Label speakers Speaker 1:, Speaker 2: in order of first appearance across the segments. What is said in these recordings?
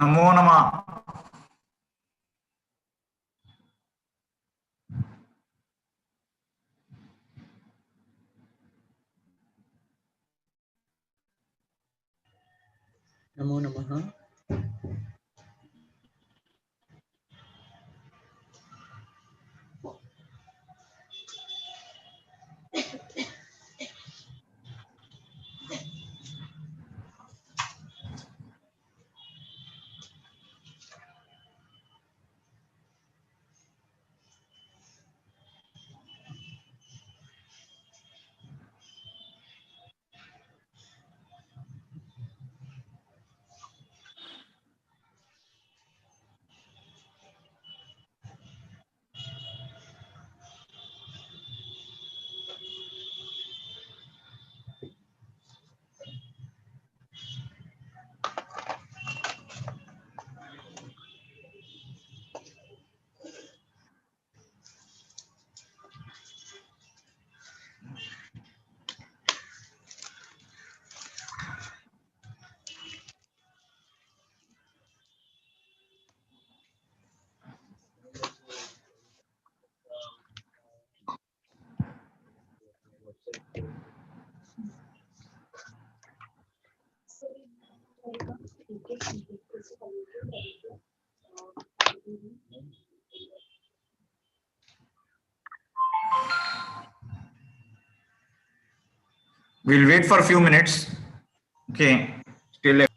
Speaker 1: नमो नमः।
Speaker 2: नमो नमः।
Speaker 1: We'll wait for a few minutes. Okay. Still.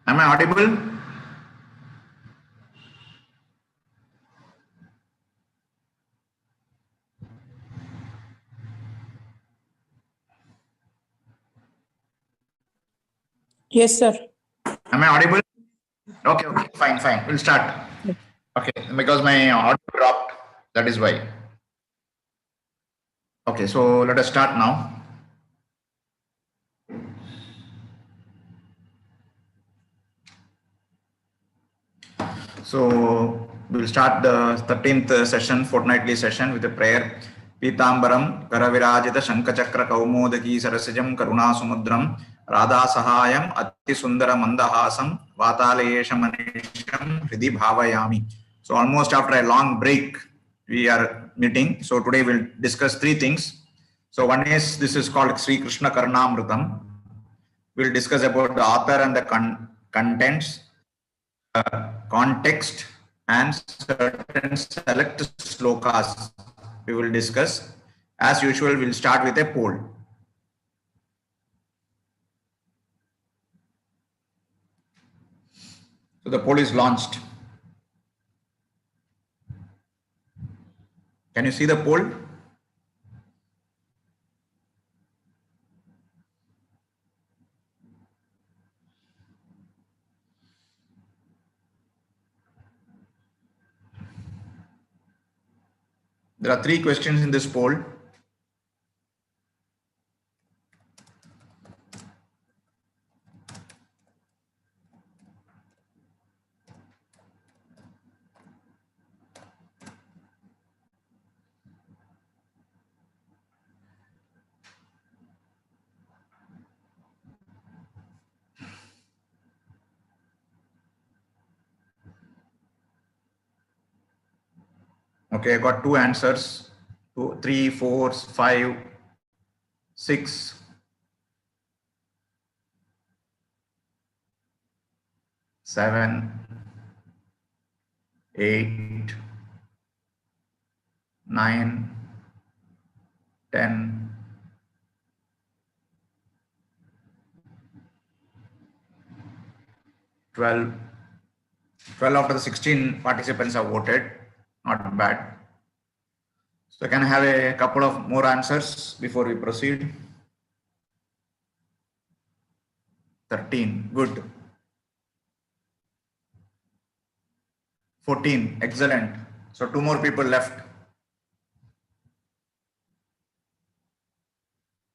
Speaker 1: Am I audible?
Speaker 2: Yes, sir.
Speaker 1: Am I audible? Okay, okay, fine, fine. We'll start. Okay, because my audio dropped, that is why. Okay, so let us start now. So we'll start the 13th session, fortnightly session, with a prayer. Pitambaram Karavirajita Shankachakra Kaumodaki Sarasajam Karuna Sumudram Radha Sahayam Ati Sundara Mandahasam Vatalayesha Manisham Hridi Bhavayami. So almost after a long break, we are meeting. So today we'll discuss three things. So one is, this is called Sri Krishna Karnamrutham. We'll discuss about the author and the contents, context, and certain select slokas we will discuss. As usual, we'll start with a poll. So the poll is launched. Can you see the poll? There are three questions in this poll. Okay, I got two answers. 2, 3, 4, 5, 6. 7, 8, 9, 10, 12. 12 out of the 16 participants have voted. Not bad. So can I have a couple of more answers before we proceed? 13, good. 14, excellent. So two more people left.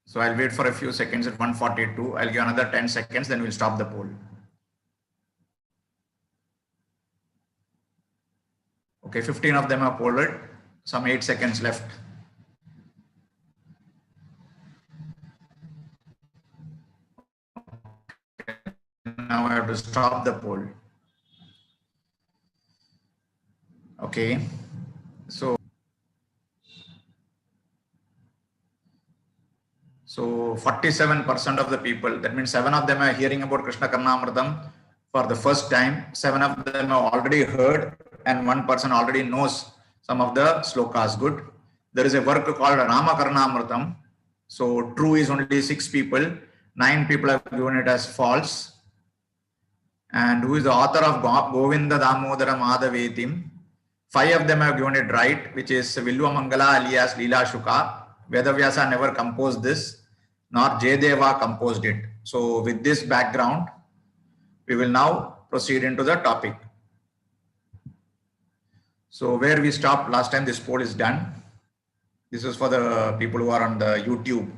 Speaker 1: So I'll wait for a few seconds at 142. I'll give another 10 seconds, then we'll stop the poll. Okay, 15 of them have polled. Some 8 seconds left. Now I have to stop the poll. Okay, so 47% of the people, that means 7 of them are hearing about Krishna Karnamrutham for the first time. 7 of them have already heard, and 1 person already knows some of the slokas. Good. There is a work called Rama Karnamrutham. So true is only 6 people. 9 people have given it as false. And who is the author of Govinda Damodara Madhavetim? 5 of them have given it right, which is Vilva Mangala alias Leela Shuka. Vedavyasa never composed this, nor Jayadeva composed it. So with this background, we will now proceed into the topic. So where we stopped last time, this poll is done. This is for the people who are on the YouTube.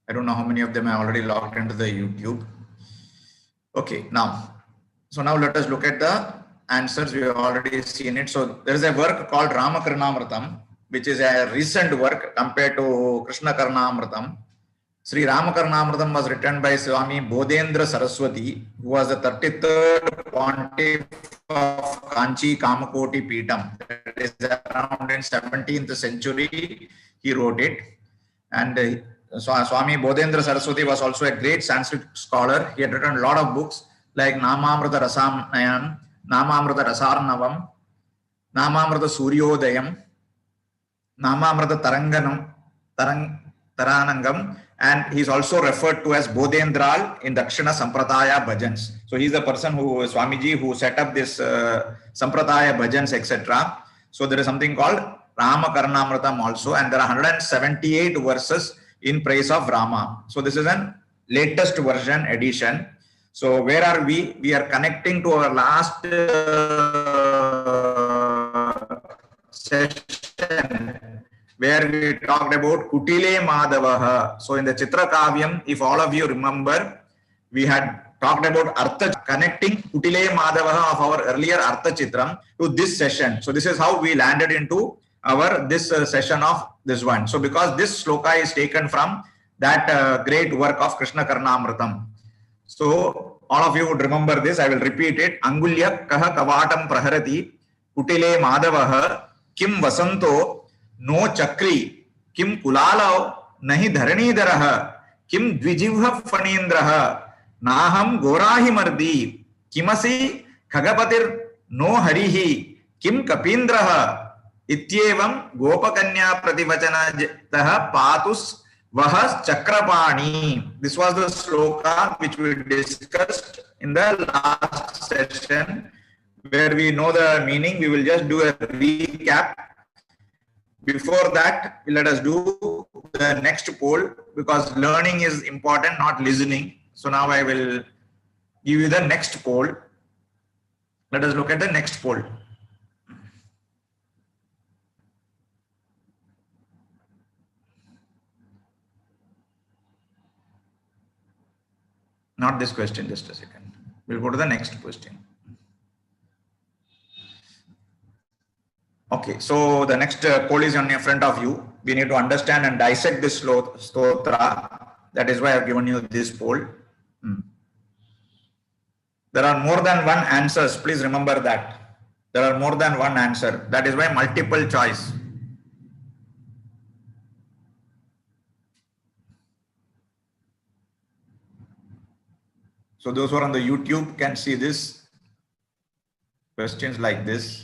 Speaker 1: I don't know how many of them are already logged into the YouTube. Okay, now let us look at the answers. We have already seen it. So there is a work called Rama Karnamrutham, which is a recent work compared to Krishna Karnamrutham. Sri Rama Karnamrutham was written by Swami Bodhendra Saraswati, who was the 33rd pontiff of Kanchi Kamakoti Peetham. That is around in 17th century, he wrote it. And Swami Bodhendra Saraswati was also a great Sanskrit scholar. He had written a lot of books like Namamrita Rasamnayam, Namamrita Rasarnavam, Namamrita Suryodayam, Namamrita Taranganam, Taranangam, and he's also referred to as Bodhendral in Dakshina Sampradaya Bhajans. So he's the person who, Swamiji, who set up this Sampradaya Bhajans, etc. So there is something called Rama Karnamrutham also, and there are 178 verses in praise of Rama. So this is an latest version edition. So where are we? We are connecting to our last session where we talked about Kutile Madhavaha. So in the chitrakavyam, if all of you remember, we had talked about Artha, connecting Kutile Madhavaha of our earlier Artha Chitram to this session. So this is how we landed into our this session of this one. So because this sloka is taken from that great work of Krishna Karnamrutham. So all of you would remember this. I will repeat it. Angulya kaha kavatam praharati Kutile Madhavaha kim vasanto no chakri kim kulalav nahi dharanidaraha kim dvijivha fanindraha naham gorahi mardi kimasi khagapatir no harihi kim kapindraha ityevam gopakanya prativachanajataha patus vahas chakrapani. This was the sloka which we discussed in the last session, where we know the meaning. We will just do a recap. Before that, let us do the next poll, because learning is important, not listening. So now I will give you the next poll. Let us look at the next poll. Not this question, just a second. We'll go to the next question. Okay, so the next poll is on in front of you. We need to understand and dissect this stotra. That is why I have given you this poll. There are more than one answers. Please remember that. There are more than one answer. That is why multiple choice. So those who are on the YouTube can see this. Questions like this.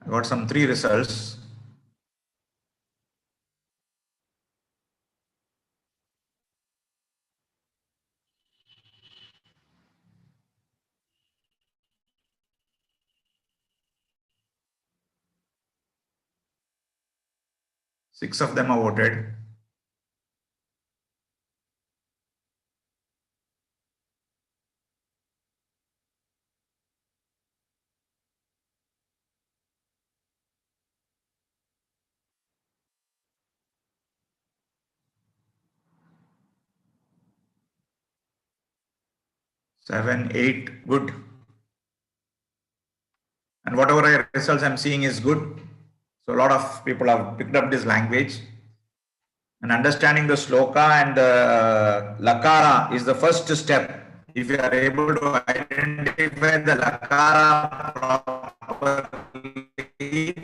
Speaker 1: I got some 3 results. Six of them have voted. Seven, 8, good. And whatever results I'm seeing is good. So a lot of people have picked up this language. And understanding the sloka and the lakara is the first step. If you are able to identify the lakara properly.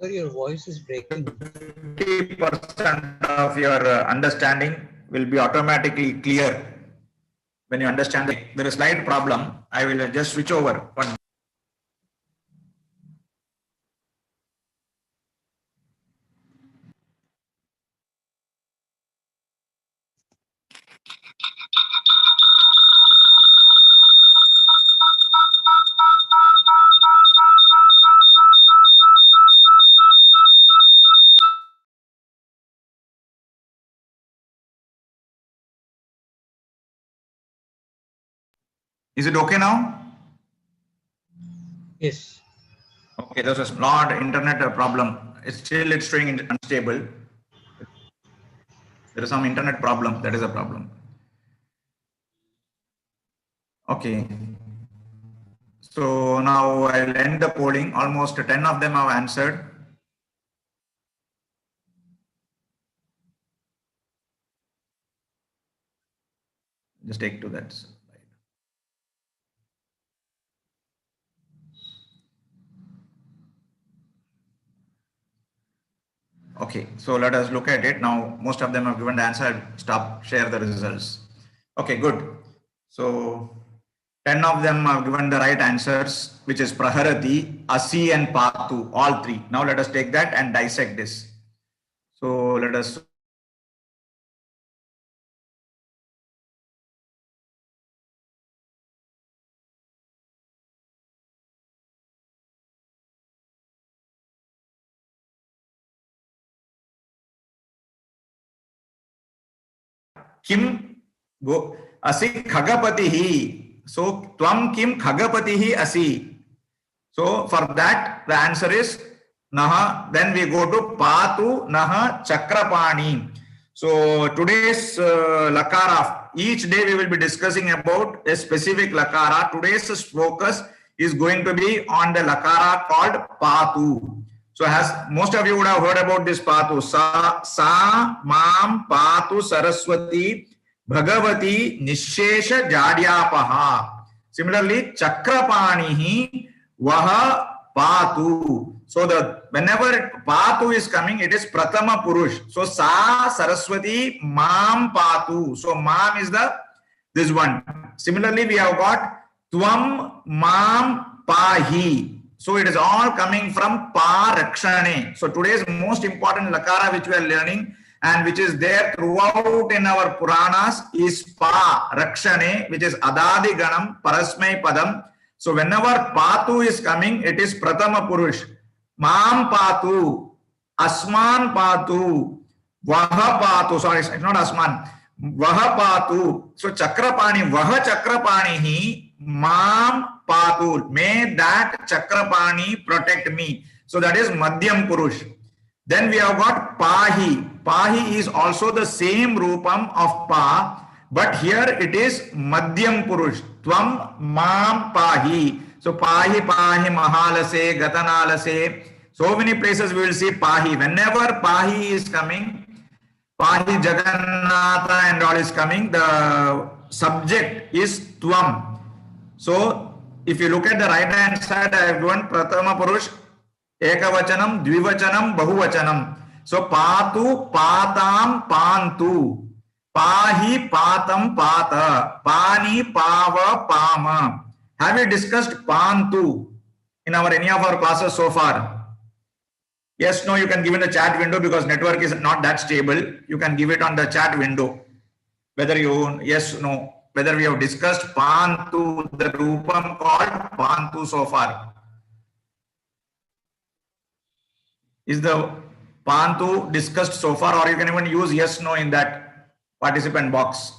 Speaker 2: Sir, your voice is breaking.
Speaker 1: 50% of your understanding will be automatically clear when you understand. There is a slight problem. I will just switch over. Is it okay now?
Speaker 2: Yes.
Speaker 1: Okay, there's a small internet problem. It's showing unstable. There is some internet problem. That is a problem. Okay. So now I'll end the polling. Almost 10 of them have answered. Just take to that slide. Okay, so let us look at it. Now, most of them have given the answer. I'll stop, share the results. Okay, good. So 10 of them have given the right answers, which is Praharati, Asi and Patu, all three. Now let us take that and dissect this. So let us Kim go Asi Khagapatihi. So Tvam Kim Khagapatihi Asi. So for that the answer is Naha. Then we go to Patu Naha Chakrapani. So today's lakara, each day we will be discussing about a specific lakara. Today's focus is going to be on the lakara called Patu. So as most of you would have heard about this Patu, Sa Mam Patu Saraswati Bhagavati Nishesha Jadyapaha. Similarly, Chakrapanihi Vaha Patu. So the whenever Patu is coming, it is Pratama Purush. So Sa Saraswati Mam Patu. So Mam is this one. Similarly, we have got Tvam Mam Pahi. So it is all coming from Pa Rakshane. So today's most important lakara which we are learning and which is there throughout in our Puranas is Pa Rakshane, which is Adadi Ganam Parasmai Padam. So whenever Patu is coming, it is Pratama Purush. Mam Patu, Asman Patu, Vaha Patu. Sorry, it's not Asman. Vaha Patu. So Chakrapani, Vaha Chakrapani hi, Mam Patu. May that Chakrapani protect me. So that is Madhyam Purush. Then we have got Pahi. Pahi is also the same Rupam of Pa, but here it is Madhyam Purush. Tvam Mam Pahi. So Pahi Pahi Mahalase, Gatanalase. So many places we will see Pahi. Whenever Pahi is coming, Pahi Jagannatha and all is coming, the subject is Tvam. So if you look at the right hand side, I have given Pratama Purush, Ekavachanam, Dvivachanam, Bahuvachanam. So Patu, Patam, Pantu. Pahi, Patam, Pata. Pani, Pava, Pama. Have we discussed Pantu in any of our classes so far? Yes, no, you can give in the chat window because network is not that stable. You can give it on the chat window. Whether you, yes, no, whether we have discussed Pantu, the Rupam called Pantu so far. Is the Pantu discussed so far, or you can even use yes, no in that participant box.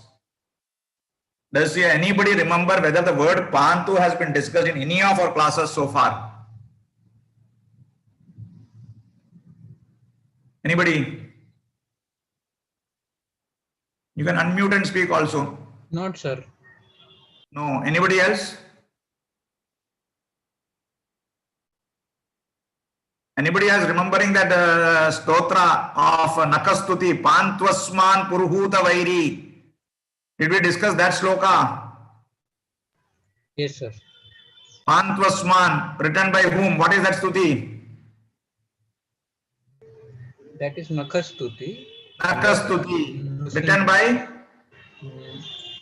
Speaker 1: Does anybody remember whether the word Pantu has been discussed in any of our classes so far? Anybody? You can unmute and speak also.
Speaker 2: Not, sir.
Speaker 1: No. Anybody else? Anybody else remembering that stotra of Nakastuti, Pantvasman Puruhuta Vairi? Did we discuss that sloka?
Speaker 2: Yes, sir.
Speaker 1: Pantvasman, written by whom? What is that stuti?
Speaker 2: That is Nakastuti.
Speaker 1: Nakastuti, written by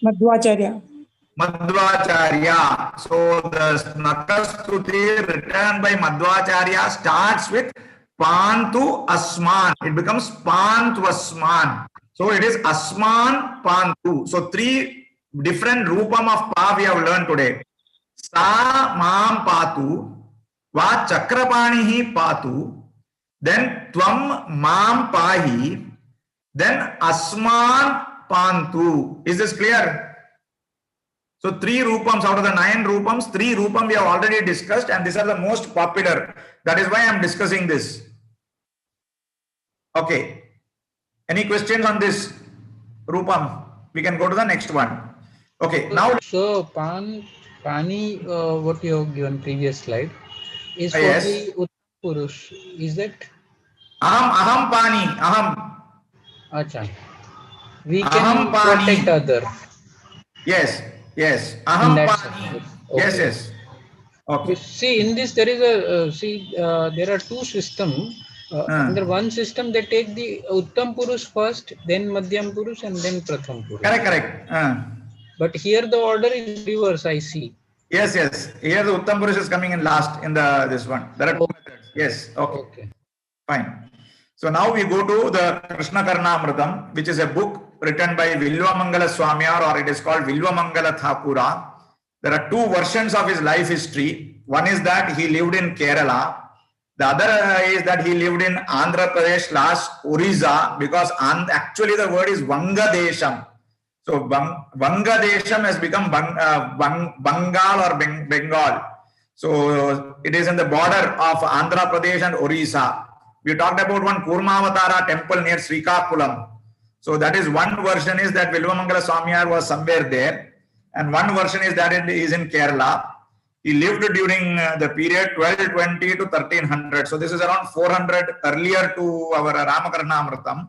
Speaker 3: Madhvacharya.
Speaker 1: Madhvacharya. So the Nakastuti written by Madhvacharya starts with Pantu Asman. It becomes Pantvasman. So it is Asman Pantu. So three different Rupam of Pa we have learned today. Sa Mam Patu, Va Chakrapanihi Patu, then Tvam Mam Pahi, then Asman Pantu. Is this clear? So three Rupams out of the 9 Rupams, 3 Rupam we have already discussed, and these are the most popular. That is why I am discussing this. Okay. Any questions on this Rupam? We can go to the next one. Okay, now
Speaker 2: So Pani, what you have given previous slide is for
Speaker 1: yes.
Speaker 2: the Uttam Purush. Is that?
Speaker 1: Aham pani.
Speaker 2: Acha. We
Speaker 1: Aham
Speaker 2: can protect
Speaker 1: pani.
Speaker 2: other
Speaker 1: Yes, yes.
Speaker 2: in
Speaker 1: Aham
Speaker 2: that
Speaker 1: pani.
Speaker 2: sense.
Speaker 1: Yes,
Speaker 2: Okay.
Speaker 1: yes. Okay.
Speaker 2: See, in this there is a there are two systems. Under one system, they take the Uttam Purush first, then Madhyam Purush, and then Pratham Purush.
Speaker 1: Correct, correct.
Speaker 2: But here the order is reverse. I see.
Speaker 1: Yes, yes. Here the Uttam Purush is coming in last in the this one. There are two methods. Yes. Okay.
Speaker 2: Okay.
Speaker 1: Fine. So now we go to the Krishna Karnamrutham, which is a book written by Vilvamangala Swamiyar, or it is called Vilvamangala Thakura. There are two versions of his life history. One is that he lived in Kerala. The other is that he lived in Andhra Pradesh / Orissa, because actually the word is Vangadesham. So Vangadesham has become Bengal or Bengal. So it is in the border of Andhra Pradesh and Orissa. We talked about one Kurmavatara temple near Srikakulam. So that is one version, is that Vilvamangala Swamiyar was somewhere there. And one version is that it is in Kerala. He lived during the period 1220 to 1300. So this is around 400 earlier to our Ramakarnamrutham.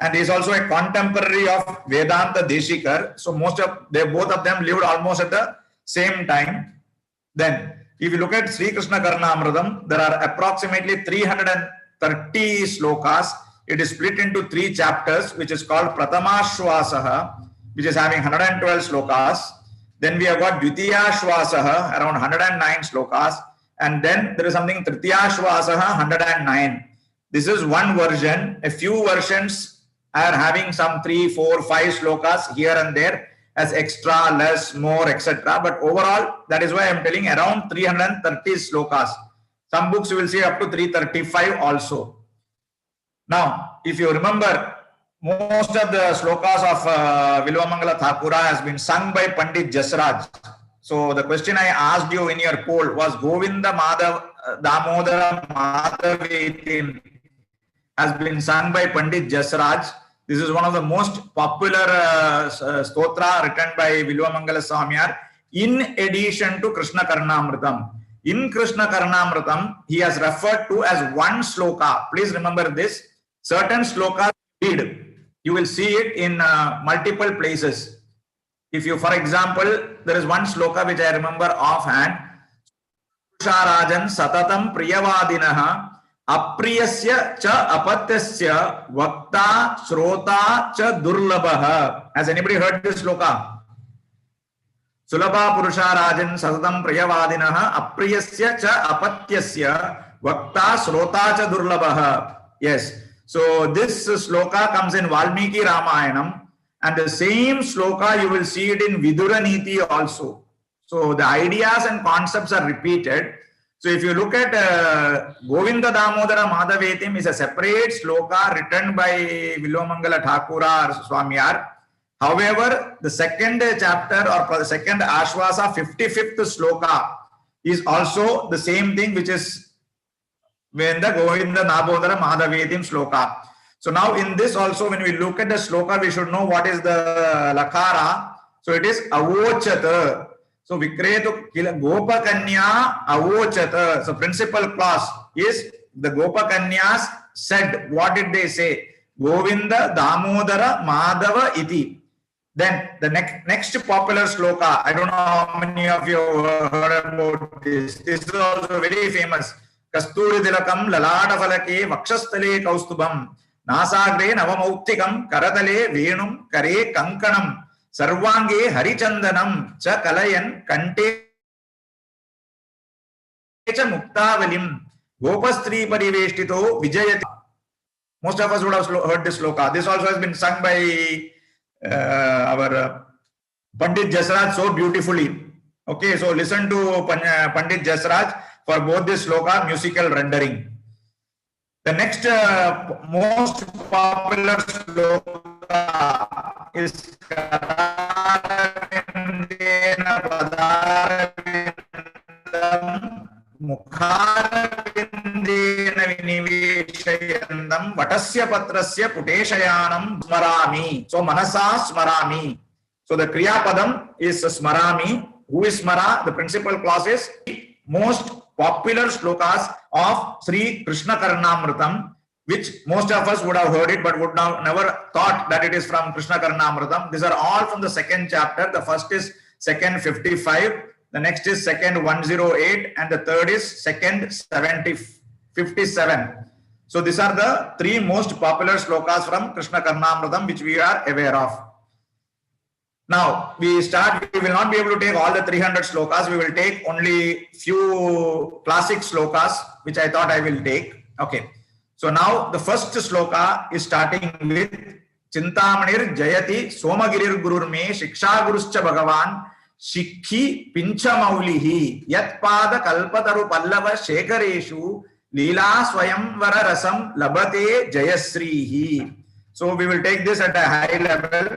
Speaker 1: And he is also a contemporary of Vedanta Deshikar. So both of them lived almost at the same time. Then, if you look at Sri Krishna Karnamrutham, there are approximately 330 slokas. It is split into 3 chapters, which is called Pratamashwasaha, which is having 112 slokas. Then we have got Dvitiyashwasaha, around 109 slokas. And then there is something Tritiyashwasaha, 109. This is one version. A few versions are having some 3, 4, 5 slokas here and there as extra, less, more, etc. But overall, that is why I am telling around 330 slokas. Some books you will see up to 335 also. Now, if you remember, most of the slokas of Vilvamangala Thakura has been sung by Pandit Jasraj. So the question I asked you in your poll was Govinda Damodara Madhavetim has been sung by Pandit Jasraj. This is one of the most popular stotra written by Vilvamangala Swamiyar, in addition to Krishna Karnamrutham. In Krishna Karnamrutham, he has referred to as one sloka. Please remember this. Certain slokas read. You will see it in multiple places. If you, for example, there is one sloka which I remember offhand. Purusharajan satatam priyavadinaha Apriyasya cha apatyasya vakta shrota cha durlabha. Has anybody heard this sloka? Sulabha purusha rajan sasatam priyavadinaha apriyasya cha apatyasya vakta shrota cha durlabha. Yes. So this sloka comes in Valmiki Ramayanam, and the same sloka you will see it in Vidura Niti also. So the ideas and concepts are repeated. So if you look at Govinda Damodara Madhavetim is a separate sloka written by Vilvamangala Thakura or Swamiyar. However, the second chapter or the second Ashwasa 55th sloka is also the same thing, which is when the Govinda Damodara Madhavetim sloka. So now in this also, when we look at the sloka, we should know what is the lakara. So it is avochat. So Vikretu Gopa Kanya Avochata. So principal clause is the Gopa Kanyas said. What did they say? Govinda Damodara Madhava Iti. Then the next popular sloka. I don't know how many of you heard about this. This is also very famous. Kasturi Dilakam Lalada Falake Vakshastale Kaustubam Nasagre Navamauktikam Karatale Venum Kare Kankanam Sarvange Harichandanam Cha Kalayan Kante Cha Muktavalim Gopastri Pariveshtito Vijayati. Most of us would have heard this sloka. This also has been sung by our Pandit Jasraj so beautifully. Okay, so listen to Pandit Jasraj for both this sloka musical rendering. The next most popular sloka is Karavindena Padarvindam Mukharvindena Viniveshayandam Vatasya Patrasya Puteshayanam Smarami. So Manasa Smarami. So the Kriya Padam is Smarami. Who is Smara? The principal clause is most popular slokas of Sri Krishna Karnamrutham, which most of us would have heard it but would never thought that it is from Krishna Karnamrutham. These are all from the second chapter. The first is second 55, the next is second 108, and the third is second 57. So these are the three most popular slokas from Krishna Karnamrutham which we are aware of. Now we will not be able to take all the 300 slokas. We will take only few classic slokas which I thought I will take. Okay. So now the first sloka is starting with Chintamanir Jayati Somagirir Gurur Me Shiksha Guruscha Bhagavan Shikhi Pincha Maulihi Yat Pada Kalpataru Pallava Shekareshu Leela Swayamvara Rasam Labate Jayasrihi. So we will take this at a high level.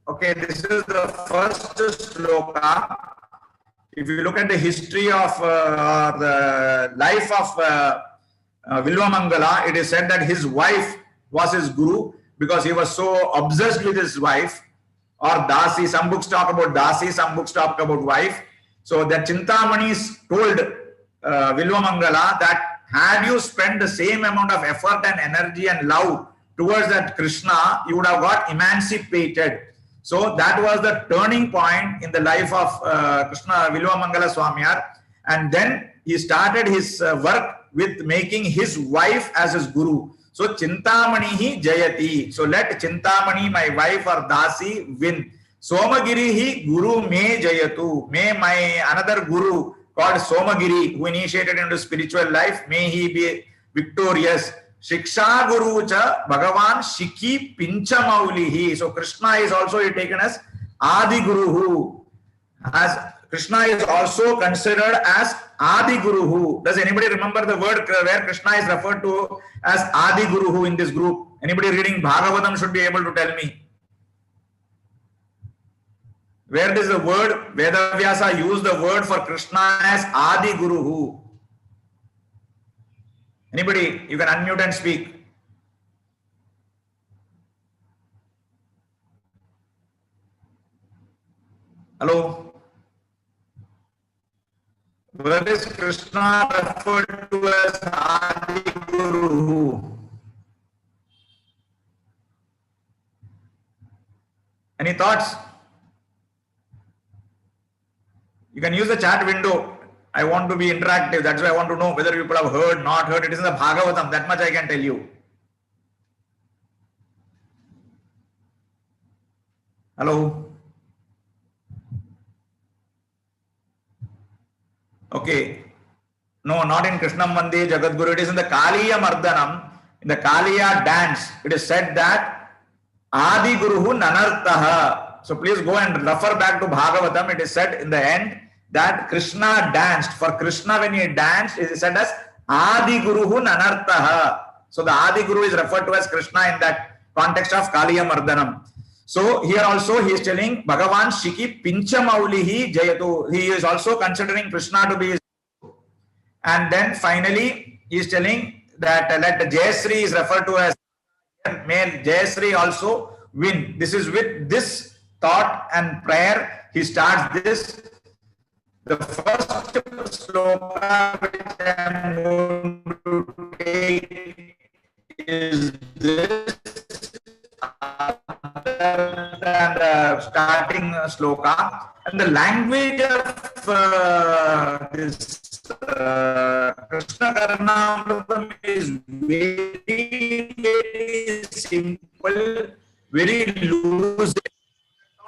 Speaker 1: Okay, this is the first sloka. If you look at the history of the life of Vilvamangala, it is said that his wife was his guru because he was so obsessed with his wife, or Dasi. Some books talk about Dasi, some books talk about wife. So the Chintamani told Vilvamangala that had you spent the same amount of effort and energy and love towards that Krishna, you would have got emancipated. So that was the turning point in the life of Krishna Vilvamangala Swamiyar. And then he started his work with making his wife as his guru. So Chintamanihi Jayati. So let Chintamani, my wife or Dasi, win. Somagirihi Guru Me Jayatu. May my another guru called Somagiri, who initiated into spiritual life, may he be victorious. Shiksha Guru cha Bhagavan Shiki Pincha Maulihi. So Krishna is also taken as Adi Guru. As Krishna is also considered as Adi Guru. Does anybody remember the word where Krishna is referred to as Adi Guru in this group? Anybody reading Bhagavatam should be able to tell me. Where does the word Vedavyasa use the word for Krishna as Adi Guru? Anybody? You can unmute and speak. Hello? Where is Krishna referred to as Adi Guru? Any thoughts? You can use the chat window. I want to be interactive. That's why I want to know whether people have heard, not heard. It is in the Bhagavatam. That much I can tell you. Hello? Okay. No, not in Krishnam Mande Jagadguru. It is in the Kaliya Mardanam. In the Kaliya dance, it is said that Adi Guruhu Nanartaha. So please go and refer back to Bhagavatam. It is said in the end that Krishna danced. For Krishna, when he danced, it is said as Adi Guruhu Nanartaha. So the Adi Guru is referred to as Krishna in that context of Kaliya Mardanam. So here also he is telling Bhagavan Shiki Pincha Maulihi Jayatu. He is also considering Krishna to be his guru. And then finally he is telling that let Jayasri is referred to as male Jayasri also win. This is with this thought and prayer he starts this. The first sloka which I am going to take is this. And starting sloka, and the language of this Krishna Karnamrutham is very, very simple, very loose,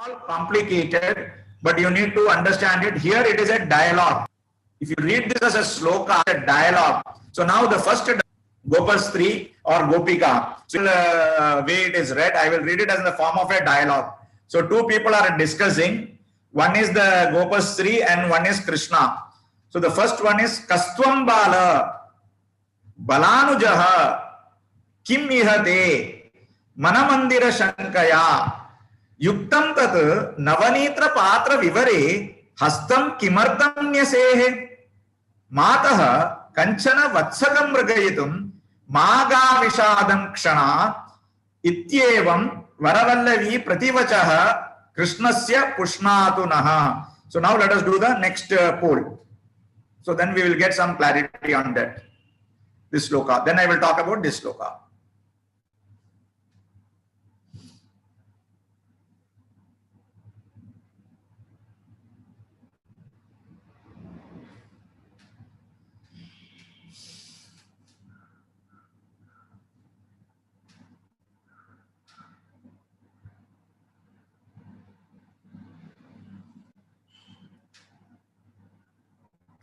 Speaker 1: all complicated, but you need to understand it. Here it is a dialogue. If you read this as a sloka, a dialogue. So now the first Gopastri or Gopika. So way it is read, I will read it as in the form of a dialogue. So two people are discussing. One is the Gopastri and one is Krishna. So the first one is Kastvam Bala Balanujaha Kim Ihate Manamandira Shankaya Yuktam Tat Navanitra Patra Vivare Hastam Kimartam Nyasehe Mataha Kanchana Vatsakam Ragayitum Maga Vishadam Kshana Ityevam Varavallavi Prativachaha Krishnasya pushnatu naha. So now let us do the next poll. So then we will get some clarity on that. This sloka. Then I will talk about this sloka.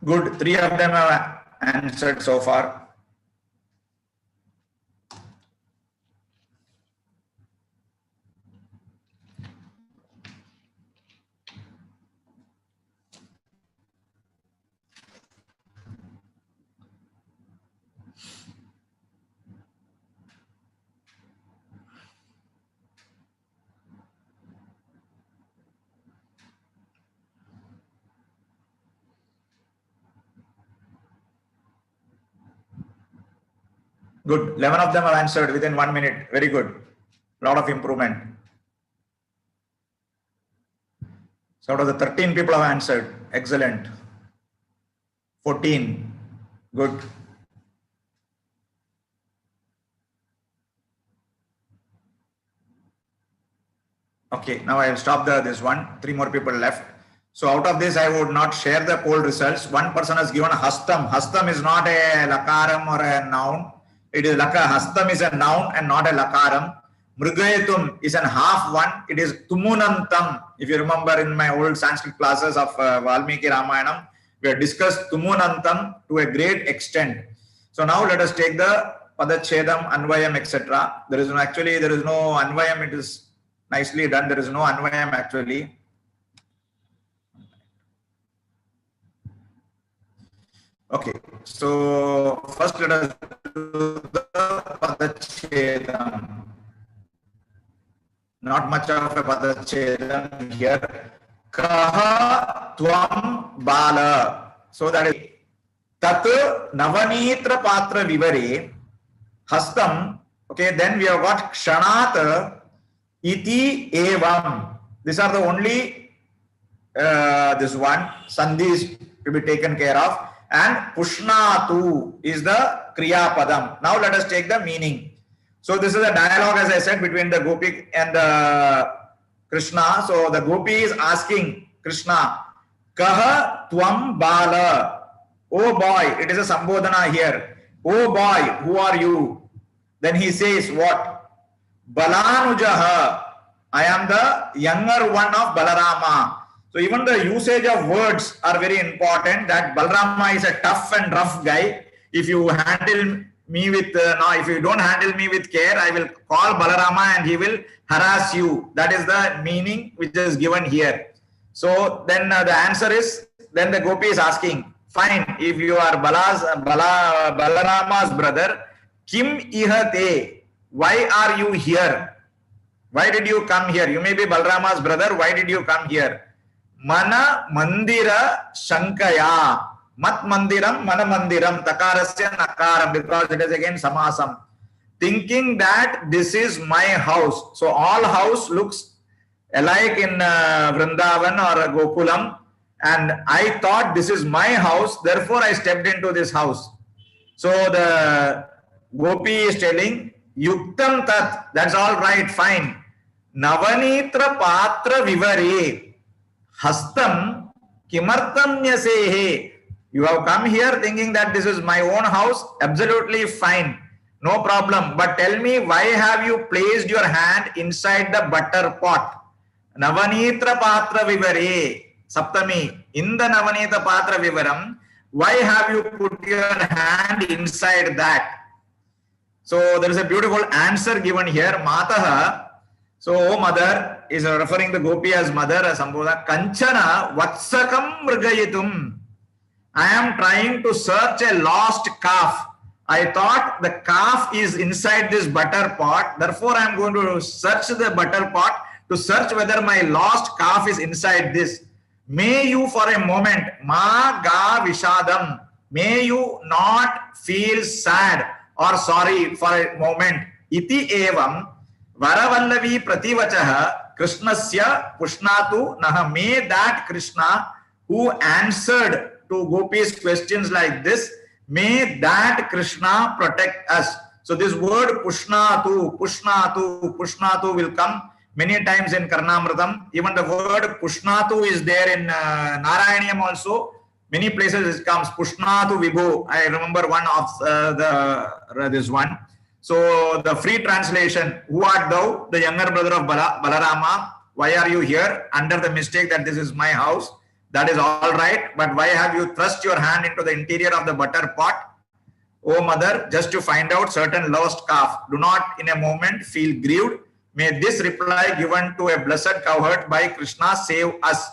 Speaker 1: Good. 3 of them have answered so far. Good. 11 of them have answered within 1 minute. Very good. Lot of improvement. So out of the 13 people have answered. Excellent. 14. Good. Okay, now I will stop this one. 3 more people left. So out of this, I would not share the poll results. One person has given a hastam. Hastam is not a lakaram or a noun. It is laka. Hastam is a noun and not a lakaram. Mrigayatum is an half one. It is tumunantam. If you remember in my old Sanskrit classes of Valmiki Ramayanam, we have discussed tumunantam to a great extent. So now let us take the padachedam, anvayam, etc. There is no anvayam. It is nicely done. There is no anvayam actually. Okay, so first let us do the padachedam. Not much of a padachedam here. Kaha tvam bala. So that is tat navanitra patra vivare hastam. Okay, then we have got kshanat iti evam. These are the only this one sandhis to be taken care of. And pushnatu is the kriya padam. Now let us take the meaning. So this is a dialogue, as I said, between the gopi and the Krishna. So the gopi is asking Krishna, kaha tvam bala. Oh boy, it is a sambodhana here. Oh boy, who are you? Then he says what? Balanujaha. I am the younger one of Balarama. So even the usage of words are very important. That Balarama is a tough and rough guy. If you handle me with if you don't handle me with care, I will call Balarama and he will harass you. That is the meaning which is given here. So then the answer is, then the gopi is asking, fine, if you are Balarama's brother, kim ihate, why are you here? Why did you come here? You may be Balarama's brother. Why did you come here? Mana mandira shankaya. Mat mandiram, mana mandiram, takarasya nakaram, because it is again samasam. Thinking that this is my house. So all house looks alike in Vrindavan or Gokulam. And I thought this is my house. Therefore, I stepped into this house. So the gopi is telling, yuktam tat, that's all right, fine. Navanitra patra vivare. Hastam kimartam nyasehe. You have come here thinking that this is my own house. Absolutely fine. No problem. But tell me, why have you placed your hand inside the butter pot? Navanitra patra vivare. Saptami. In the Navanitra patra vivaram, why have you put your hand inside that? So there is a beautiful answer given here. Mataha. So, oh mother, is referring the gopi as mother, as Sambodha. Kanchana vatsakam mrigayitum. I am trying to search a lost calf. I thought the calf is inside this butter pot. Therefore, I am going to search the butter pot to search whether my lost calf is inside this. May you for a moment, ma ga vishadam, may you not feel sad or sorry for a moment. Iti evam Varavallavi prativachaha Krishnasya Pushnatu Naha. May that Krishna who answered to Gopi's questions like this, may that Krishna protect us. So this word Pushnatu, Pushnatu, Pushnatu will come many times in Karnamrutham. Even the word Pushnatu is there in Narayaniam also. Many places it comes Pushnatu Vibhu. I remember one of this one. So the free translation, who art thou, the younger brother of Balarama? Why are you here? Under the mistake that this is my house. That is all right. But why have you thrust your hand into the interior of the butter pot? O mother, just to find out certain lost calf. Do not in a moment feel grieved. May this reply given to a blessed cowherd by Krishna save us.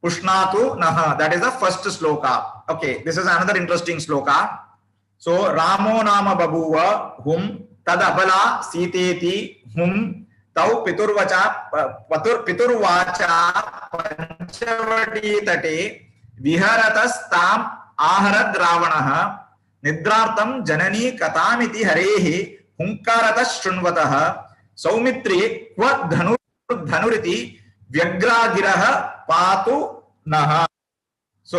Speaker 1: Pushnatu Naha. That is the first sloka. Okay, this is another interesting sloka. So, Ramo Nama Babuva Hum Tadabala Siteti Hum Tau Piturvacha Panchavati Tate Viharatas Tam Aharad Ravanaha Nidrartam Janani Katamiti Harehi Hunkaratas Shunvataha Saumitri Kwa Dhanuriti Vyagra Giraha Patu Naha. So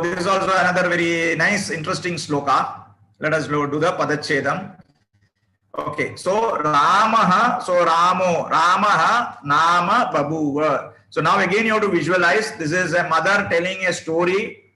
Speaker 1: this is also another very nice, interesting sloka. Let us do the Padachedam. Okay, so Ramaha, so Ramaha Nama Babuva. So now again you have to visualize, this is a mother telling a story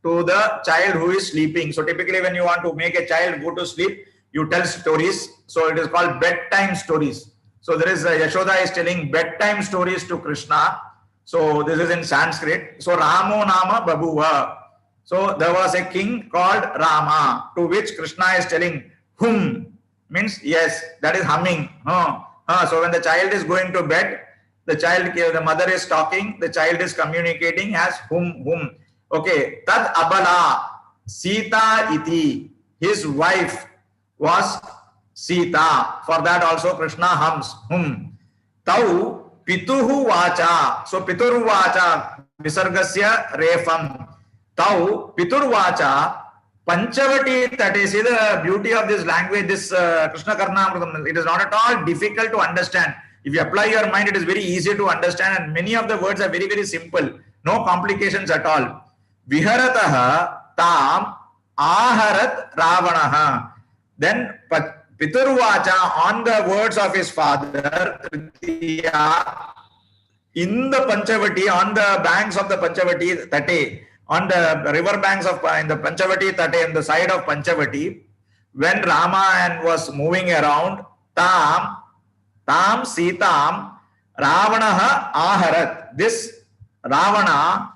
Speaker 1: to the child who is sleeping. So typically when you want to make a child go to sleep, you tell stories. So it is called bedtime stories. So there is Yashoda is telling bedtime stories to Krishna. So this is in Sanskrit. So Ramo Nama Babuva. So there was a king called Rama, to which Krishna is telling hum, means yes, that is humming. So when the child is going to bed, the mother is talking, the child is communicating as hum. Okay, Tad Abala Sita iti. His wife was Sita. For that also Krishna hums hum. Tau Pituhu Vacha. So Pitur Vacha Visargasya Refam. Tau Pitur Vacha Panchavati Tate. See the beauty of this language, this Krishna Karnamrutham. It is not at all difficult to understand. If you apply your mind, it is very easy to understand, and many of the words are very, very simple. No complications at all. Viharataha Tam Aharat Ravanaha. Then Piturvacha, on the words of his father, in the Panchavati, on the banks of the Panchavati Tate, on the river banks of in the Panchavati Tate, on the side of Panchavati, when Rama was moving around, Tam Sitam Ravanaha Aharat. This Ravana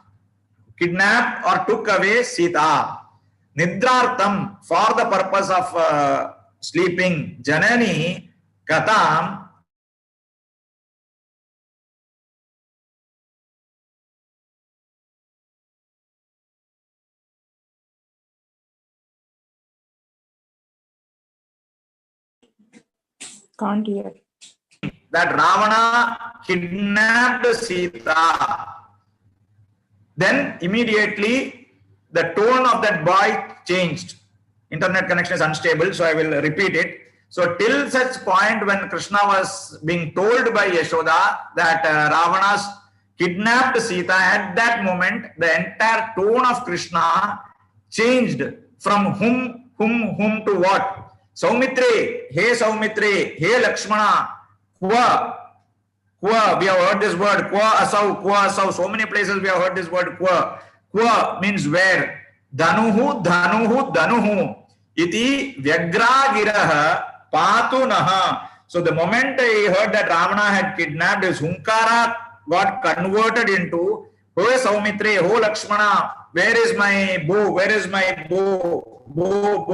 Speaker 1: kidnapped or took away Sita. Nidrartam, for the purpose of sleeping. Janani Katam.
Speaker 3: Can't hear.
Speaker 1: That Ravana kidnapped Sita. Then immediately the tone of that boy changed. Internet connection is unstable, so I will repeat it. So till such point when Krishna was being told by Yashoda that Ravana's kidnapped Sita, at that moment the entire tone of Krishna changed from hum to what? Saumitre, hey Lakshmana, Kwa. We have heard this word, Kwa Asau. So many places we have heard this word Kwa. Kwa means where? Dhanuhu. Iti Vyagra Giraha Patu Naha. So the moment he heard that Ravana had kidnapped, his Hunkara got converted into Ho Saumitre, Ho Lakshmana, where is my bow? Bow.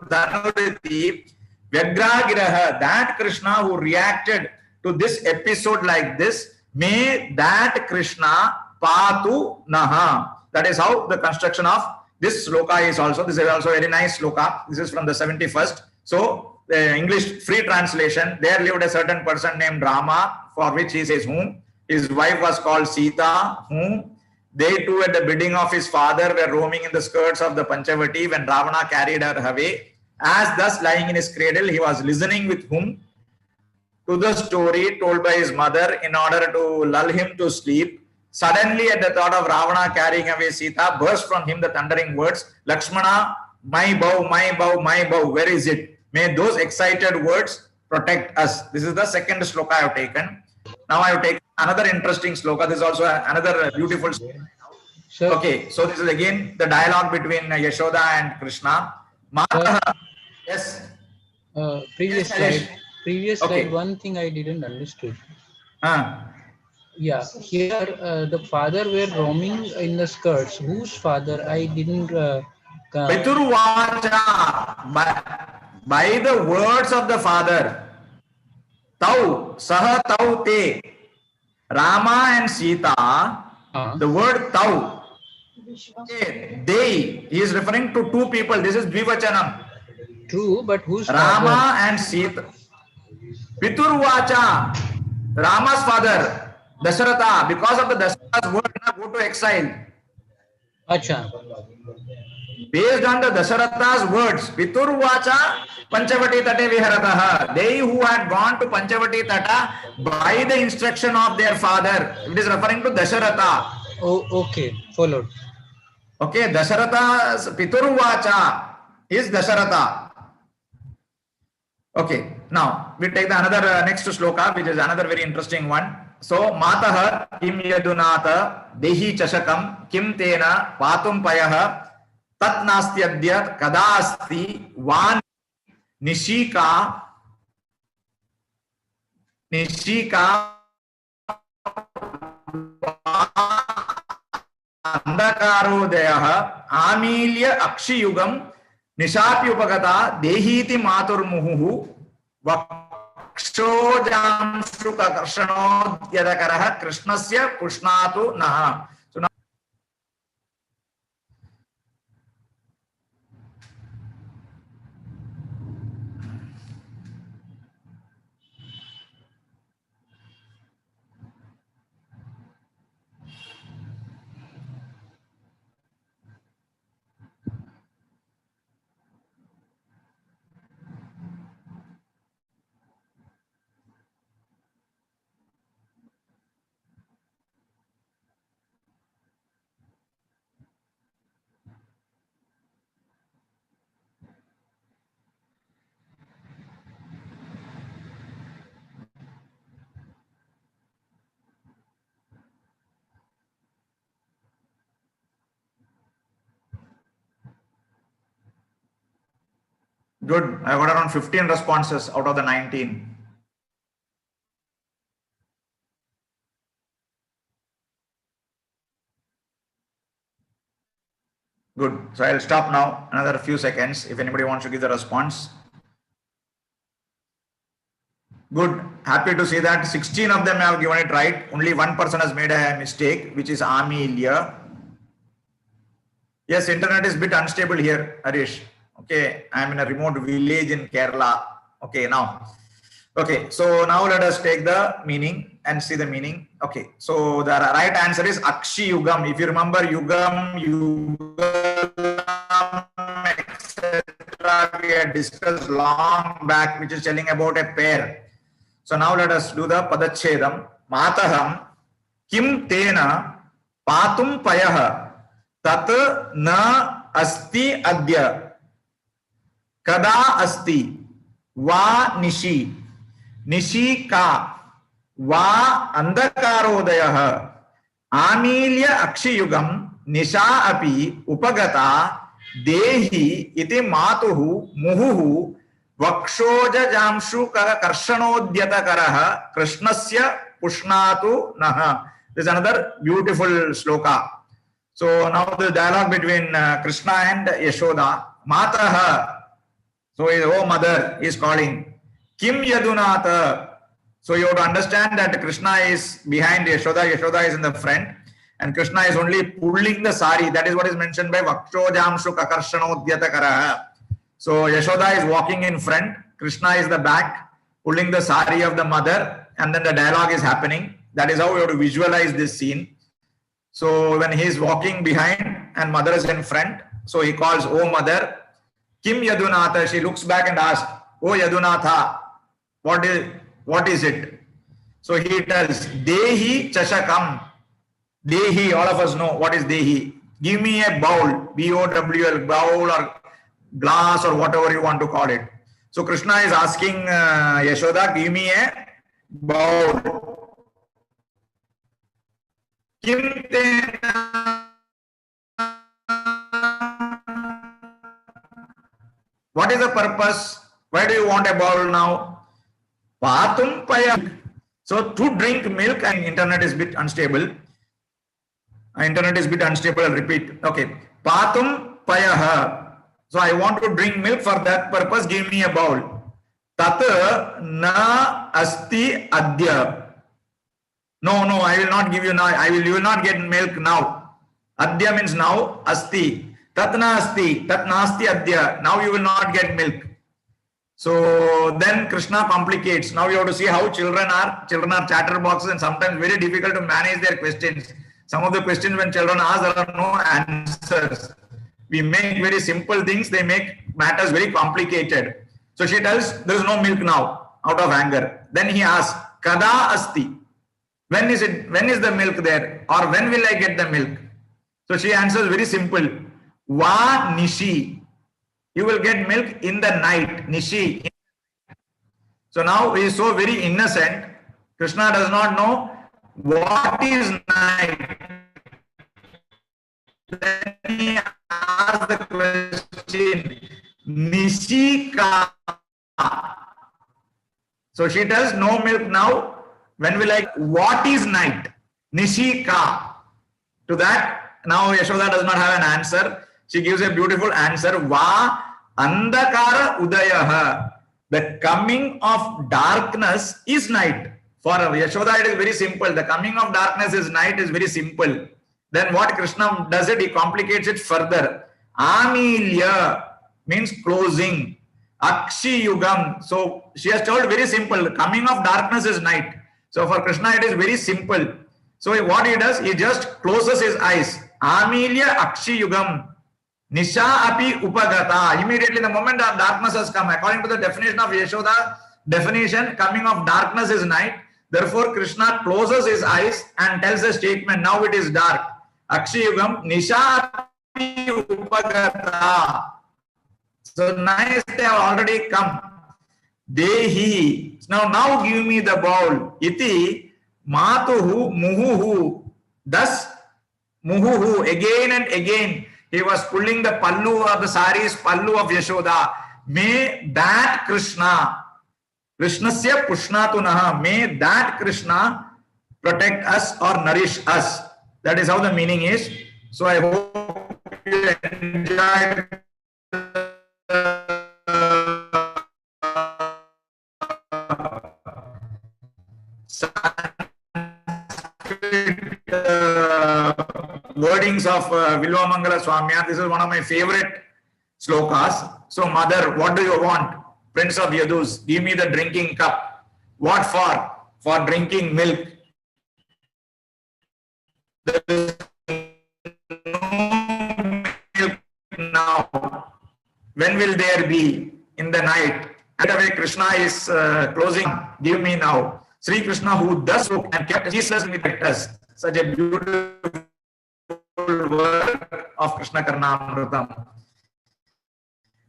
Speaker 1: Dhanuriti. Vyagragiraha, that Krishna who reacted to this episode like this, may that Krishna Patu Naha. That is how the construction of this sloka is also. This is also a very nice sloka. This is from the 71st. So, the English free translation, there lived a certain person named Rama, for which he says whom. His wife was called Sita, whom. They too at the bidding of his father were roaming in the skirts of the Panchavati when Ravana carried her away. As thus lying in his cradle, he was listening with whom to the story told by his mother in order to lull him to sleep. Suddenly, at the thought of Ravana carrying away Sita, burst from him the thundering words, Lakshmana, my bow, my bow, my bow, where is it? May those excited words protect us. This is the second sloka I have taken. Now I have taken another interesting sloka. This is also another beautiful sloka.
Speaker 2: Sir,
Speaker 1: Okay, so this is again the dialogue between Yashoda and Krishna. Mataha, yes.
Speaker 2: previous
Speaker 1: Yes,
Speaker 2: slide.
Speaker 1: Harish.
Speaker 2: Previous
Speaker 1: Okay.
Speaker 2: slide. One thing I didn't understood.
Speaker 1: Uh,
Speaker 2: Yeah, here the father were roaming in the skirts. Whose father? I didn't.
Speaker 1: Piturvacha, by the words of the father, Tau, Saha Tau Te, Rama and Sita, the word Tau, okay, they, he is referring to two people. This is Dvivachanam.
Speaker 2: True, but whose
Speaker 1: Rama
Speaker 2: father?
Speaker 1: and Sita. Piturvacha, Rama's father, Dasharatha, because of the Dasharatha's word, go to exile.
Speaker 2: Acha.
Speaker 1: Based on the Dasharatha's words, Piturvacha Panchavati Tate Viharataha. They who had gone to Panchavati Tata by the instruction of their father. It is referring to Dasharatha.
Speaker 2: Oh, okay. Followed.
Speaker 1: Okay, Dasharatha's Piturvacha is Dasharatha. Okay, now we take the another next sloka, which is another very interesting one. So, Mataha Kim Yadunata Dehi Chashakam Kim Tena Patum Payaha Tat Nastyadya Kadasti Van Nishika Andakarodaya Amilya Akshiyugam Nishapi Upagata Dehiti Maturmuhu Vakshojam Shuka Karshano Yadakaraha Krishnasya Pushnatu Naha. So now good. I got around 15 responses out of the 19. Good. So I'll stop now. Another few seconds. If anybody wants to give the response. Good. Happy to see that 16 of them have given it right. Only one person has made a mistake, which is Amelia. Yes, internet is a bit unstable here, Harish. Okay, I'm in a remote village in Kerala. Okay, now. Okay, so now let us take the meaning and see the meaning. Okay, so the right answer is Akshi Yugam. If you remember Yugam, etc., we had discussed long back, which is telling about a pair. So now let us do the Padachedam. Mataham Kim Tena Patum Payaha Tat Na Asti Adya Kada Asti Va Nishi Nishi Ka Va Andakarodaya Amilya Akshiyugam Nisha Api Upagata Dehi Iti Matuhu Muhuhu Vakshoja Jamshu Karshanodhyata Karaha Krishnasya Pushnatu Naha. This is another beautiful sloka. So now the dialogue between Krishna and Yashoda. Mataha. So oh mother is calling. Kim Yadunata. So you have to understand that Krishna is behind Yashoda. Yashoda is in the front. And Krishna is only pulling the sari. That is what is mentioned by Vakshojamshu Karshanodhyata Karaha. So Yashoda is walking in front, Krishna is the back, pulling the sari of the mother, and then the dialogue is happening. That is how we have to visualize this scene. So when he is walking behind and mother is in front, so he calls, "Oh mother, Kim Yadunatha." She looks back and asks, "Oh Yadunatha, What is it? So he tells, Dehi chashakam. Dehi, all of us know what is Dehi. Give me a bowl, B-O-W-L, bowl or glass or whatever you want to call it. So Krishna is asking Yashoda, give me a bowl. What is the purpose? Why do you want a bowl now? Patum paya. So to drink milk, and internet is a bit unstable. I'll repeat. Okay. Patum payaha. So I want to drink milk. For that purpose, give me a bowl. Tat na asti adya. No, I will not give you now. You will not get milk now. Adya means now. Asti. Tat na asti. Tat nasti adya. Now you will not get milk. So then Krishna complicates. Now you have to see how children are. Children are chatterboxes and sometimes very difficult to manage their questions. Some of the questions when children ask, there are no answers. We make very simple things. They make matters very complicated. So she tells, there is no milk now, out of anger. Then he asks, Kada asti. When is it? When is the milk there? Or when will I get the milk? So she answers very simple. Va nishi. You will get milk in the night. Nishi. So now he is so very innocent. Krishna does not know what is night. Then he asks the question, Nishika. So she tells, no milk now. When will I? What is night? Nishika. To that, now Yashoda does not have an answer. She gives a beautiful answer. Va andakara udayaha. The coming of darkness is night. For Yashoda, it is very simple. The coming of darkness is night is very simple. Then what Krishna does it, he complicates it further. Amilya means closing. Akshi yugam. So she has told very simple. Coming of darkness is night. So for Krishna, it is very simple. So what he does, he just closes his eyes. Amilya akshi yugam. Nisha api upagata. Immediately the moment of darkness has come. According to the definition of Yashoda, definition, coming of darkness is night. Therefore, Krishna closes his eyes and tells a statement, now it is dark. Akshi yugam, Nisha api upagata. So nice, they have already come. Dehi. Now give me the bowl. Iti matuhu muhuhu. Thus, muhuhu, again and again, he was pulling the pallu of the saris, pallu of Yashoda. May that Krishna, Krishnasya pushnatunaha, may that Krishna protect us or nourish us. That is how the meaning is. So I hope you enjoyed wordings of Vilvamangala Swamya. This is one of my favorite slokas. So, mother, what do you want? Prince of Yadus, give me the drinking cup. What for? For drinking milk. There is no milk now. When will there be? In the night. Right away, Krishna is closing. Give me now. Sri Krishna, who thus spoke and kept ceaselessly with us. Such a beautiful word of Krishna Karnamrutham.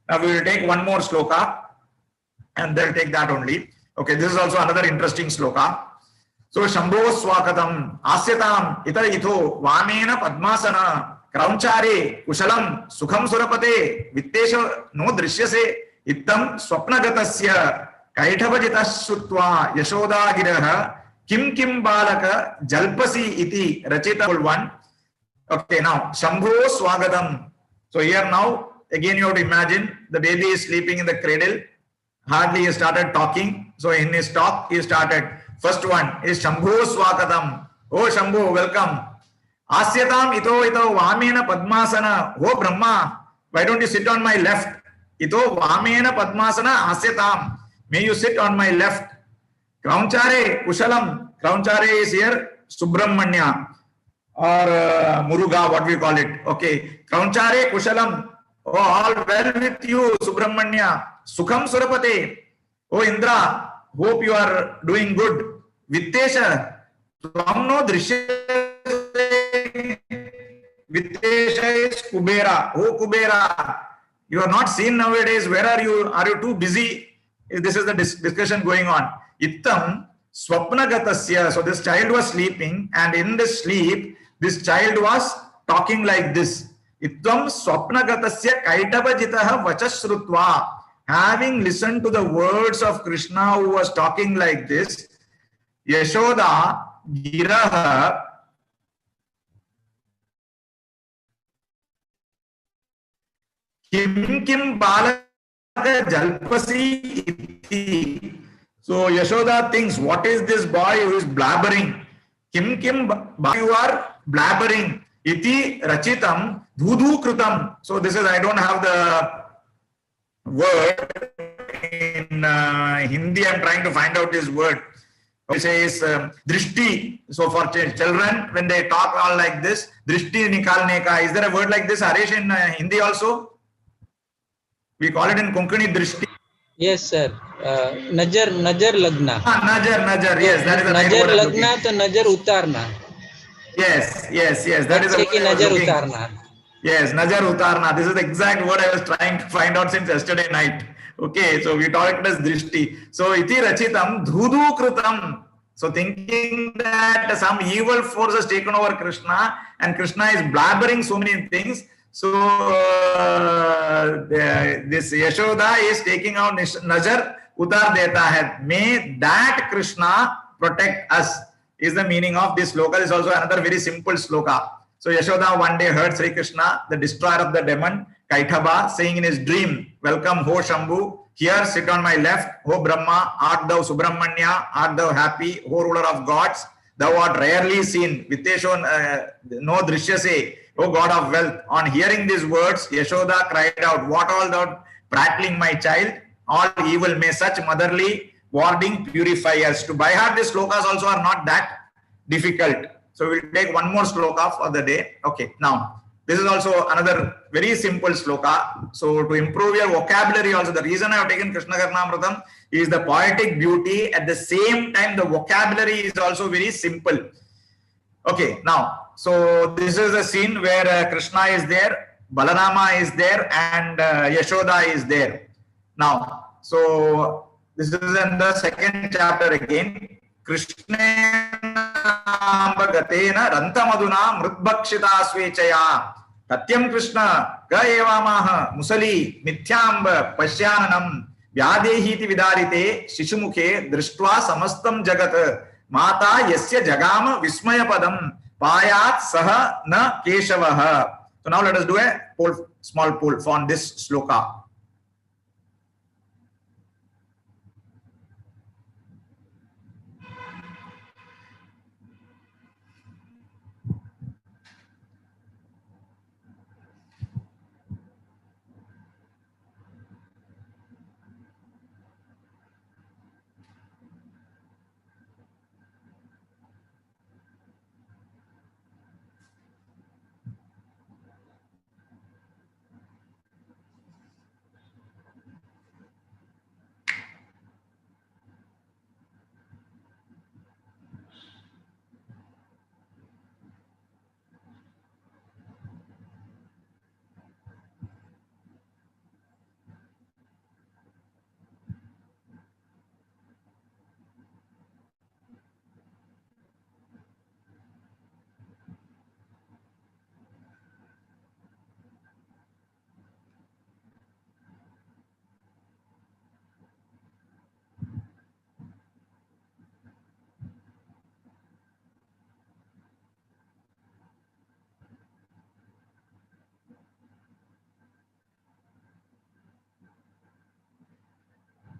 Speaker 1: Now we will take one more sloka and then take that only. Okay, this is also another interesting sloka. So Shambho Swakatam Asyatam Ita Itho Vamena Padmasana Kraunchare Kushalam Sukham Surapate Vittesha No Drishyase Ittam Swapnagatasya Kaithavajita Sutva Yashoda Giraha Kim Balaka Jalpasi Iti Rachita one. Okay, now Shambho Swagatam. So here now again you have to imagine the baby is sleeping in the cradle. Hardly he started talking. So in his talk he started. First one is Shambho Swagatam. Oh Shambho, welcome. Asyatam ito Vamena Padmasana. Oh Brahma, why don't you sit on my left? Ito Vamena Padmasana Asyatam. May you sit on my left. Kraunchare Kushalam. Kraunchare is here Subramanya or Muruga, what we call it. Okay. Kraunchare Kushalam. Oh, all well with you, Subramanya. Sukham Surapate. Oh Indra, Hope you are doing good. Vittesha, Tvam no Drishyate. Vittesha is Kubera. Oh, Kubera. You are not seen nowadays. Where are you? Are you too busy? This is the discussion going on. Ittam Swapnagatasya. So this child was sleeping, and in the sleep, this child was talking like this. Ittam Swapnagatasya Kaitavajitaha Vachasrutva. Having listened to the words of Krishna, who was talking like this, Yashoda Giraha Kim Kim Balaka Jalpasi Iti. So Yashoda thinks, what is this boy who is blabbering? Kim Kim Ba, you are blabbering. Iti Rachitam Dhudu Krutam. So this is, I don't have the word in Hindi. I'm trying to find out this word. It says drishti. So for children, when they talk all like this, drishti nikalne ka. Is there a word like this, Harish, in Hindi also? We call it in Konkani drishti.
Speaker 2: Yes, sir. Najar lagna.
Speaker 1: Najar. Yes, that is the right
Speaker 2: Najar
Speaker 1: word.
Speaker 2: lagna to najar utarna.
Speaker 1: Yes. That is the word I was
Speaker 2: najar
Speaker 1: looking.
Speaker 2: utarna.
Speaker 1: Yes, najar utarna. This is the exact word I was trying to find out since yesterday night. Okay, so we talk it as drishti. So iti rachitam dhudu kritam. So thinking that some evil force has taken over Krishna, and Krishna is blabbering so many things. So this Yashoda is taking out najar utar deta hai. May that Krishna protect us, is the meaning of this sloka. This is also another very simple sloka. So Yashoda one day heard Sri Krishna, the destroyer of the demon, Kaithaba, saying in his dream, welcome, Ho Shambhu, here sit on my left, Ho Brahma, art thou Subramanya, art thou happy, Ho ruler of gods, thou art rarely seen, Vittesho no Drishyase, O God of wealth. On hearing these words, Yashoda cried out, what all thou prattling, my child, all evil, may such motherly warding purify us. To by heart, these slokas also are not that difficult. So we'll take one more sloka for the day. Okay, now this is also another very simple sloka. So to improve your vocabulary also, the reason I have taken Krishna Karnamrutham is the poetic beauty. At the same time, the vocabulary is also very simple. Okay, now, so this is a scene where Krishna is there, Balarama is there, and Yashoda is there. Now, so this is in the second chapter again. Krishna Gatena Rantamaduna Mrutbakshita Swechaya Tatyam Krishna Ga Evamaha Musali Mithyamba Pashyananam Vyadehiti Vidarite Shishumukhe Drishtva Samastam Jagat Mata Yasya Jagama Vismaya Padam Payat Saha Na Keshavaha. So now let us do a poll, small poll on this sloka.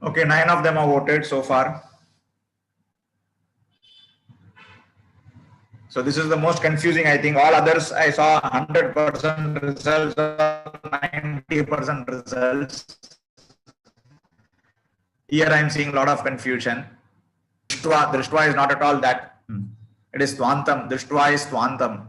Speaker 1: Okay, 9 of them are voted so far. So this is the most confusing, I think. All others I saw 100% results or 90% results. Here I am seeing a lot of confusion. Drishtva is not at all that. It is Twantam. Drishtva is Twantam.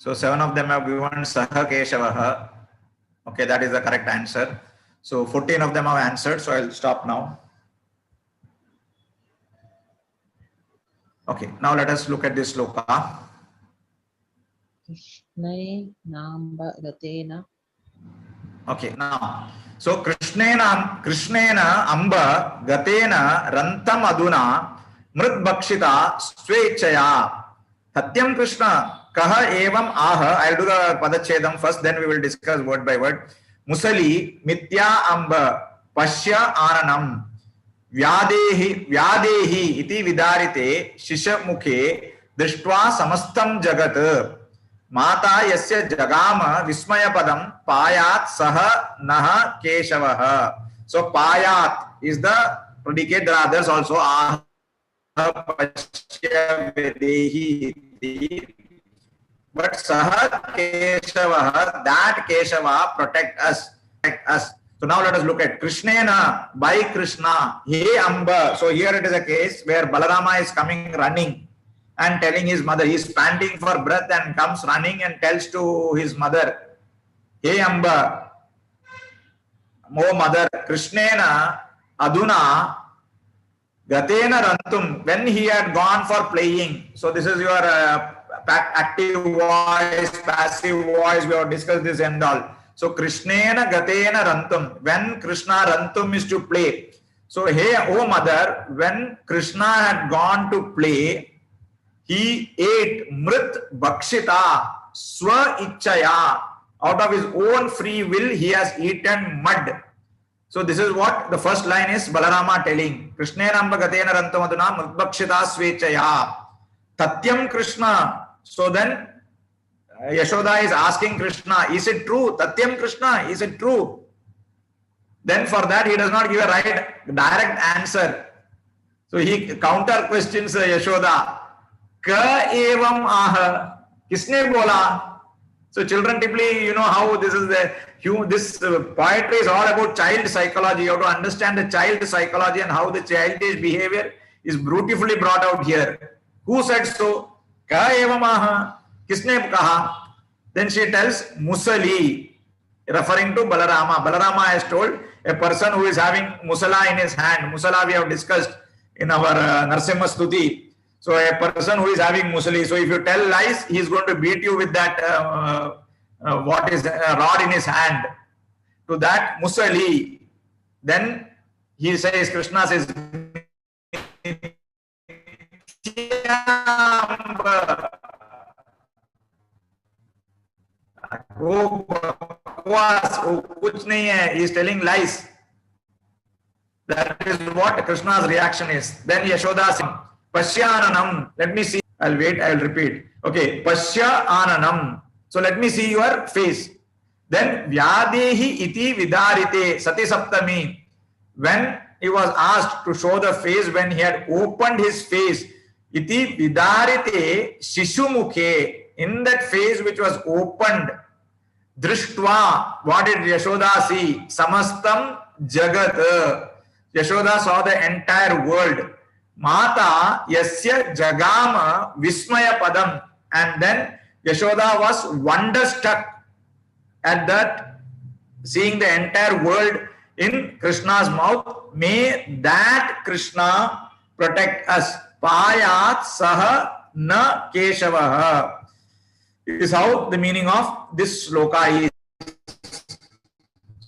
Speaker 1: So 7 of them have given Saha Keshavaha. Okay, that is the correct answer. So 14 of them have answered. So I'll stop now. Okay, now let us look at this sloka. Okay, now, so Krishnena Amba Gatena Rantam Aduna Mrit Bhakshita Swechaya Satyam Krishna Kaha Evam Aha. I'll do the Padachedam first, then we will discuss word by word. Musali Mitya Amba Pashya Ananam Vyadehi iti Vidarite Shishamukhe Drishtva Samastam Jagat Mata yasya jagama vismaya padam payat saha naha keshavaha. So payat is the predicate. There are others also. Aha pashya vedehi. But saha keshavaha, that Keshava protect us. So now let us look at Krishnena, by Krishna. He Amba. So here it is a case where Balarama is coming running and telling his mother, he is panting for breath and comes running and tells to his mother, Hey Amba, O mother, Krishnena Aduna Gatena Rantum, when he had gone for playing. So this is your active voice, passive voice, we have discussed this and all. So Krishnena Gatena Rantum, when Krishna Rantum is to play. So hey, O mother, when Krishna had gone to play, he ate mrit bhakshita swa ichaya. Out of his own free will, he has eaten mud. So this is what the first line is Balarama telling. Krishnena amba gatena rantamaduna mrit bhakshita swechaya. Tatyam Krishna. So then Yashoda is asking Krishna, is it true? Tatyam Krishna, is it true? Then for that he does not give a direct answer. So he counter questions Yashoda. Ka evam aha, kisne bola? So children typically, you know how this is this poetry is all about child psychology. You have to understand the child psychology and how the childish behavior is beautifully brought out here. Who said so? Ka evam aha, kisne kaha? Then she tells Musali, referring to Balarama. Balarama has told a person who is having musala in his hand. Musala we have discussed in our Narsimha Stuti. So a person who is having musali, so if you tell lies, he is going to beat you with that what is a rod in his hand. To that musali, then he says, Krishna says, kuch nahi hai, he is telling lies. That is what Krishna's reaction is. Then Yashoda says, Pashya Ananam. Let me see. I'll wait. I'll repeat. Okay. Pashya Ananam. So let me see your face. Then Vyadehi iti vidarite sati saptami. When he was asked to show the face, when he had opened his face, iti vidarite shishumukhe. In that face which was opened, drishtva. What did Yashoda see? Samastam jagat. Yashoda saw the entire world. Mata yasya jagama vismaya padam. And then Yashoda was wonderstruck at that, seeing the entire world in Krishna's mouth. May that Krishna protect us. Payat saha na keshavaha. This is how the meaning of this sloka is.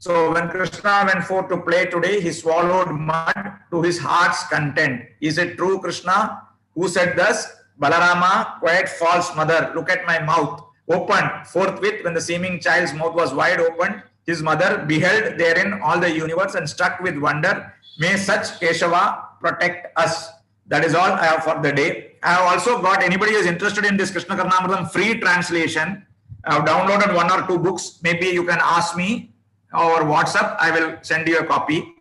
Speaker 1: So when Krishna went forth to play today, he swallowed mud to his heart's content. Is it true, Krishna? Who said thus? Balarama, quite false mother. Look at my mouth. Opened. Forthwith, when the seeming child's mouth was wide open, his mother beheld therein all the universe and struck with wonder. May such Keshava protect us. That is all I have for the day. I have also got, anybody who is interested in this Krishna Karnamrutham free translation, I have downloaded 1 or 2 books. Maybe you can ask me or WhatsApp, I will send you a copy.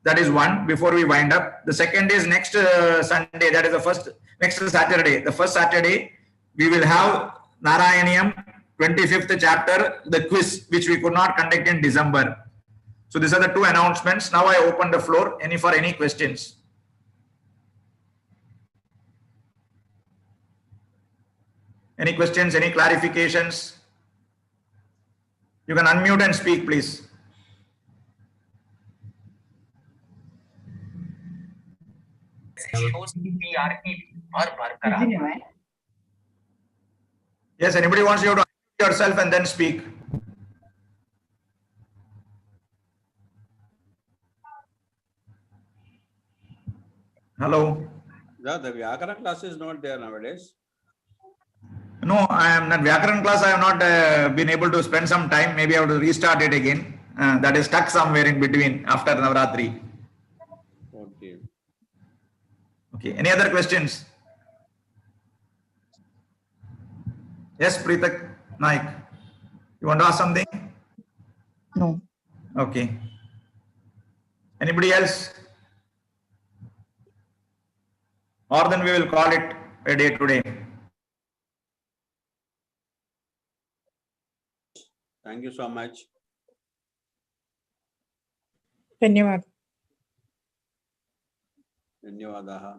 Speaker 1: That is one, before we wind up. The second is next Sunday, that is the first, next Saturday. The first Saturday, we will have Narayaniyam, 25th chapter, the quiz, which we could not conduct in December. So these are the 2 announcements. Now I open the floor for any questions. Any questions, any clarifications? You can unmute and speak, please. Yes, anybody wants you to unmute yourself and then speak. Hello.
Speaker 3: Yeah, the Vyakara class is not there nowadays.
Speaker 1: No, I am not Vyakaran class. I have not been able to spend some time. Maybe I have to restart it again. That is stuck somewhere in between after Navratri.
Speaker 3: Okay.
Speaker 1: Okay. Any other questions? Yes, Pritak Naik. You want to ask something?
Speaker 4: No.
Speaker 1: Okay. Anybody else? Or then we will call it a day today.
Speaker 3: Thank you so much.
Speaker 4: धन्यवाद.
Speaker 3: Dhanyawadaha.